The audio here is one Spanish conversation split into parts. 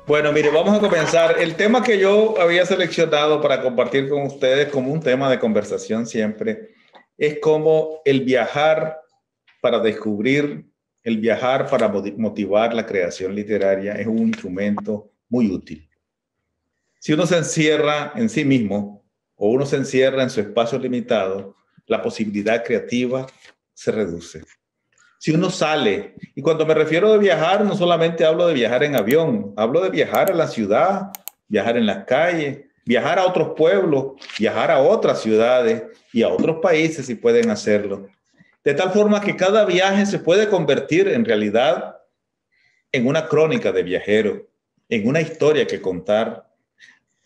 Bueno, mire, vamos a comenzar. El tema que yo había seleccionado para compartir con ustedes como un tema de conversación siempre es cómo el viajar para descubrir, el viajar para motivar la creación literaria es un instrumento muy útil. Si uno se encierra en sí mismo o uno se encierra en su espacio limitado, la posibilidad creativa se reduce. Si uno sale, y cuando me refiero de viajar, no solamente hablo de viajar en avión, hablo de viajar a la ciudad, viajar en las calles, viajar a otros pueblos, viajar a otras ciudades y a otros países si pueden hacerlo. De tal forma que cada viaje se puede convertir en realidad en una crónica de viajero, en una historia que contar.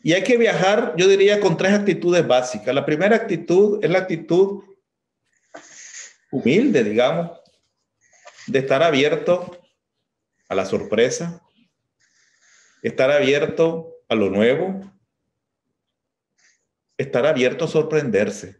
Y hay que viajar, yo diría, con tres actitudes básicas. La primera actitud es la actitud humilde, digamos, de estar abierto a la sorpresa, estar abierto a lo nuevo, estar abierto a sorprenderse.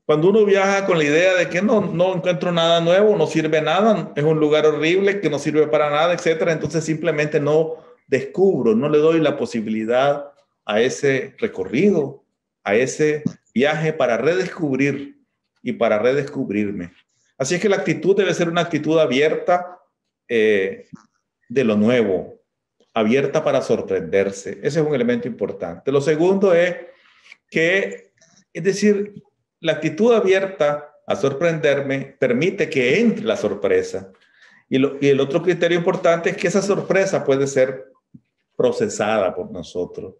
Cuando uno viaja con la idea de que no encuentro nada nuevo, no sirve nada, es un lugar horrible que no sirve para nada, etcétera, entonces simplemente no descubro, no le doy la posibilidad a ese recorrido, a ese viaje para redescubrir y para redescubrirme. Así es que la actitud debe ser una actitud abierta de lo nuevo, abierta para sorprenderse. Ese es un elemento importante. Lo segundo es decir, la actitud abierta a sorprenderme permite que entre la sorpresa. Y el otro criterio importante es que esa sorpresa puede ser procesada por nosotros.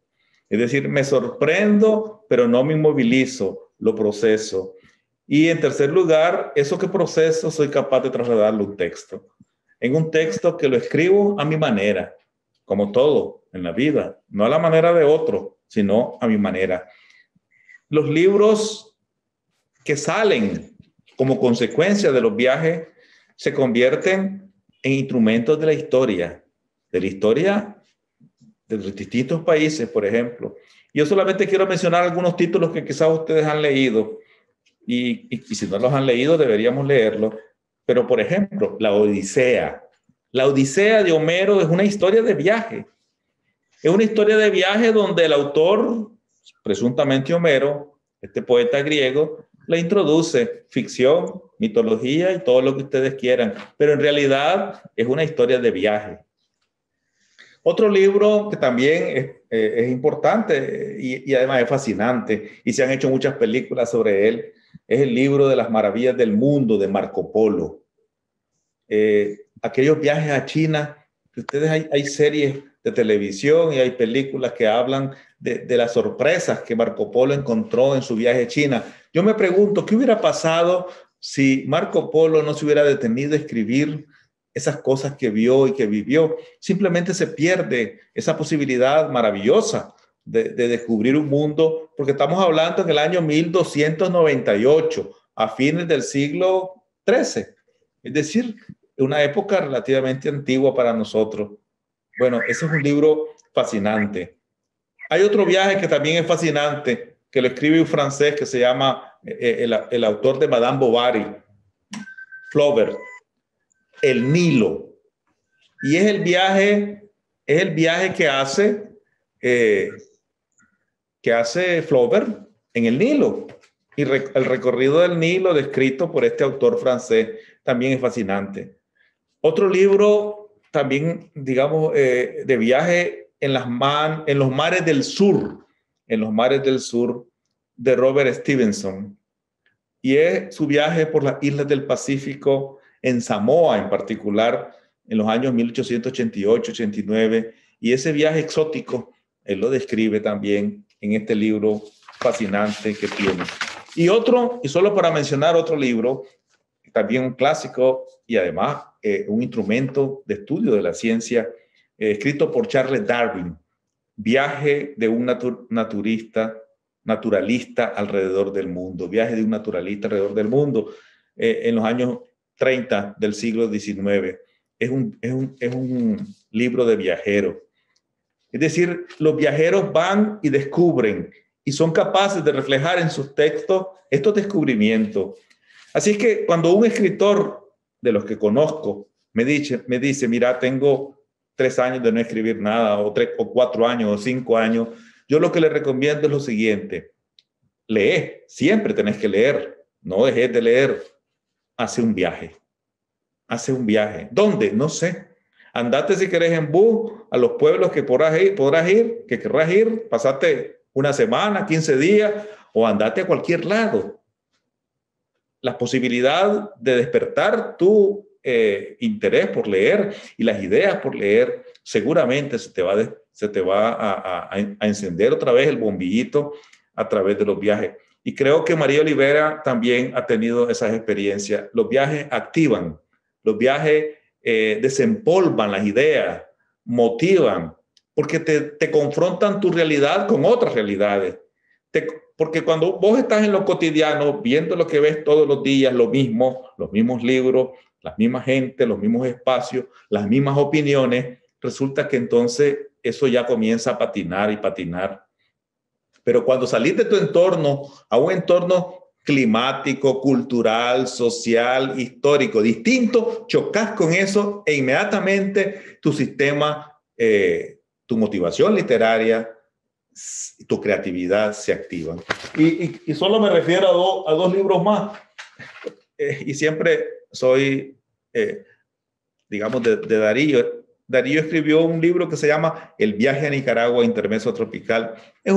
Es decir, me sorprendo, pero no me inmovilizo, lo proceso. Y en tercer lugar, eso que proceso soy capaz de trasladarlo a un texto. En un texto que lo escribo a mi manera, como todo en la vida, no a la manera de otro, sino a mi manera. Los libros que salen como consecuencia de los viajes se convierten en instrumentos de la historia de los distintos países, por ejemplo. Yo solamente quiero mencionar algunos títulos que quizás ustedes han leído y si no los han leído deberíamos leerlos. Pero, por ejemplo, la Odisea. La Odisea de Homero es una historia de viaje. Es una historia de viaje donde el autor, presuntamente Homero, este poeta griego, la introduce ficción, mitología y todo lo que ustedes quieran, pero en realidad es una historia de viaje. Otro libro que también es importante y además es fascinante y se han hecho muchas películas sobre él, es el libro de las maravillas del mundo de Marco Polo. Aquellos viajes a China, ustedes hay series de televisión y hay películas que hablan de las sorpresas que Marco Polo encontró en su viaje a China. Yo me pregunto, ¿qué hubiera pasado si Marco Polo no se hubiera detenido a escribir esas cosas que vio y que vivió? Simplemente se pierde esa posibilidad maravillosa de descubrir un mundo, porque estamos hablando en el año 1298, a fines del siglo XIII. Es decir, una época relativamente antigua para nosotros. Bueno, ese es un libro fascinante. Hay otro viaje que también es fascinante, que lo escribe un francés que se llama, el autor de Madame Bovary, Flaubert, El Nilo. Y es el viaje que hace Flaubert en el Nilo. Y el recorrido del Nilo descrito por este autor francés también es fascinante. Otro libro también, digamos, de viaje en los mares del sur, de Robert Stevenson. Y es su viaje por las islas del Pacífico, en Samoa en particular, en los años 1888-89. Y ese viaje exótico, él lo describe también en este libro fascinante que tiene. Y solo para mencionar otro libro, también un clásico y además un instrumento de estudio de la ciencia, escrito por Charles Darwin, Viaje de un naturalista alrededor del mundo, viaje de un naturalista alrededor del mundo, en los años 30 del siglo XIX. Es un libro de viajeros. Es decir, los viajeros van y descubren y son capaces de reflejar en sus textos estos descubrimientos. Así es que cuando un escritor de los que conozco me dice, mira, tengo 3 años de no escribir nada, o 3 o 4 años o 5 años, yo lo que le recomiendo es lo siguiente: lee, siempre tenés que leer, no dejes de leer. Hace un viaje. ¿Dónde? No sé. Andate si querés en bus a los pueblos que que querrás ir, pasate una semana, 15 días, o andate a cualquier lado. La posibilidad de despertar tu interés por leer y las ideas por leer, seguramente se te va a encender otra vez el bombillito a través de los viajes. Y creo que María Olivera también ha tenido esas experiencias. Los viajes activan, los viajes desempolvan las ideas, motivan, porque te confrontan tu realidad con otras realidades. Porque cuando vos estás en lo cotidiano, viendo lo que ves todos los días, los mismos libros, las mismas gente, los mismos espacios, las mismas opiniones, resulta que entonces eso ya comienza a patinar y patinar. Pero cuando salís de tu entorno a un entorno climático, cultural, social, histórico, distinto, chocas con eso e inmediatamente tu sistema, tu motivación literaria, tu creatividad se activa. Y solo me refiero a dos libros más. Y siempre soy, digamos, de Darío. Darío escribió un libro que se llama El viaje a Nicaragua, intermezzo tropical. Es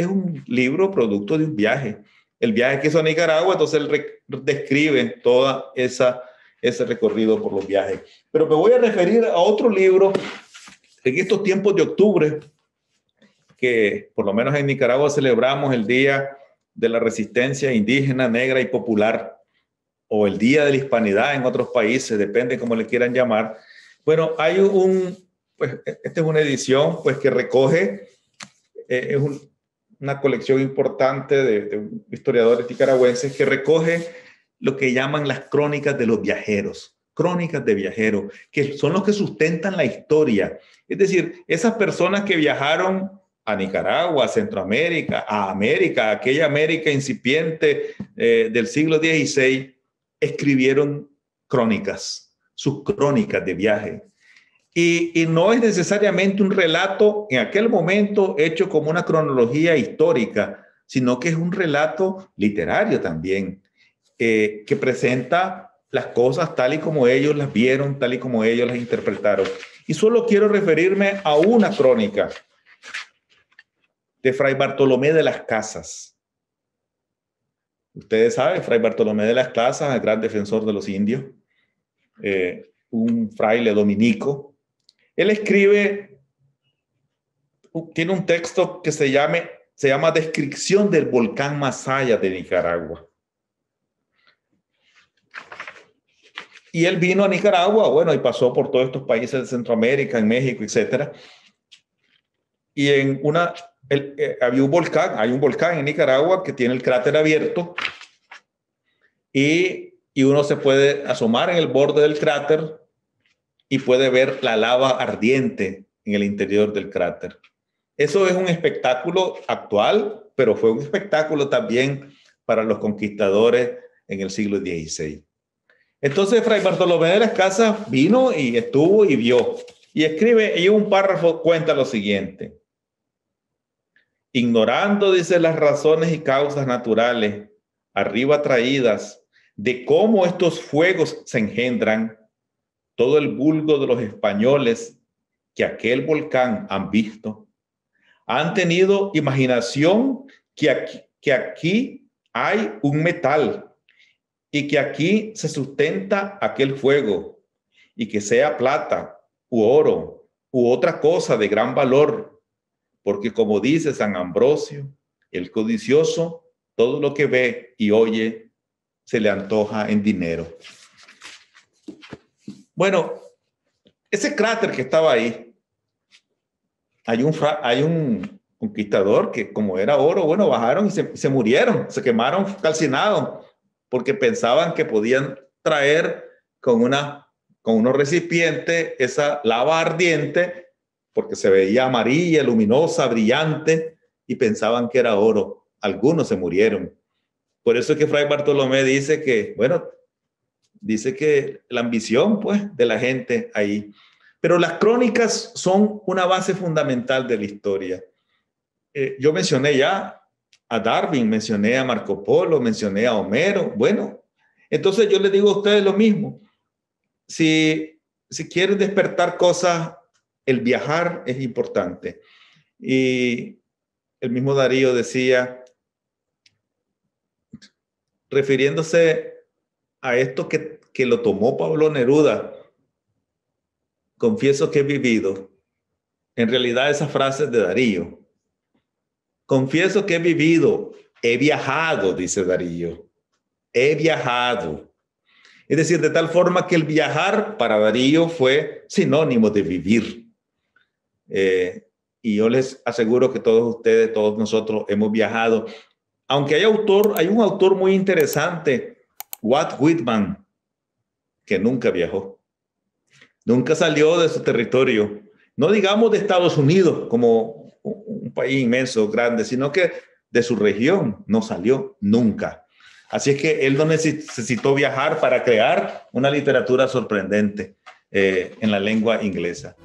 un libro producto de un viaje. El viaje que hizo a Nicaragua, entonces él describe todo ese recorrido por los viajes. Pero me voy a referir a otro libro en estos tiempos de octubre, que por lo menos en Nicaragua celebramos el Día de la Resistencia Indígena, Negra y Popular, o el Día de la Hispanidad en otros países, depende cómo le quieran llamar. Bueno, hay pues esta es una edición pues que recoge, es una colección importante de historiadores nicaragüenses que recoge lo que llaman las crónicas de los viajeros, crónicas de viajeros, que son los que sustentan la historia. Es decir, esas personas que viajaron a Nicaragua, a Centroamérica, a América, aquella América incipiente del siglo XVI, escribieron crónicas, sus crónicas de viaje. Y no es necesariamente un relato en aquel momento hecho como una cronología histórica, sino que es un relato literario también, que presenta las cosas tal y como ellos las vieron, tal y como ellos las interpretaron. Y solo quiero referirme a una crónica de Fray Bartolomé de las Casas. Ustedes saben, Fray Bartolomé de las Casas, el gran defensor de los indios, un fraile dominico. Él escribe, tiene un texto que se llama Descripción del volcán Masaya de Nicaragua. Y él vino a Nicaragua, bueno, y pasó por todos estos países de Centroamérica, en México, etc. Y había hay un volcán en Nicaragua que tiene el cráter abierto y uno se puede asomar en el borde del cráter y puede ver la lava ardiente en el interior del cráter. Eso es un espectáculo actual, pero fue un espectáculo también para los conquistadores en el siglo XVI. Entonces, Fray Bartolomé de las Casas vino y estuvo y vio. Y escribe, y un párrafo cuenta lo siguiente. Ignorando, dice, las razones y causas naturales, arriba traídas, de cómo estos fuegos se engendran, todo el vulgo de los españoles que aquel volcán han visto, han tenido imaginación que aquí hay un metal y que aquí se sustenta aquel fuego y que sea plata u oro u otra cosa de gran valor, porque como dice San Ambrosio, el codicioso todo lo que ve y oye se le antoja en dinero. Bueno, ese cráter que estaba ahí, hay un conquistador que como era oro, bueno, bajaron y se murieron, se quemaron calcinados, porque pensaban que podían traer con unos recipientes esa lava ardiente, porque se veía amarilla, luminosa, brillante, y pensaban que era oro. Algunos se murieron. Por eso es que Fray Bartolomé dice que, bueno, dice que la ambición, pues, de la gente ahí. Pero las crónicas son una base fundamental de la historia. Yo mencioné ya a Darwin, mencioné a Marco Polo, mencioné a Homero. Bueno, entonces yo les digo a ustedes lo mismo. Si quieren despertar cosas, el viajar es importante. Y el mismo Darío decía, refiriéndose a esto que lo tomó Pablo Neruda, confieso que he vivido. En realidad esa frase es de Darío. Confieso que he vivido, he viajado, dice Darío. He viajado. Es decir, de tal forma que el viajar para Darío fue sinónimo de vivir. Y yo les aseguro que todos ustedes, todos nosotros hemos viajado. Aunque hay un autor muy interesante, Walt Whitman, que nunca viajó. Nunca salió de su territorio. No digamos de Estados Unidos como un país inmenso, grande, sino que de su región no salió nunca. Así es que él no necesitó viajar para crear una literatura sorprendente en la lengua inglesa.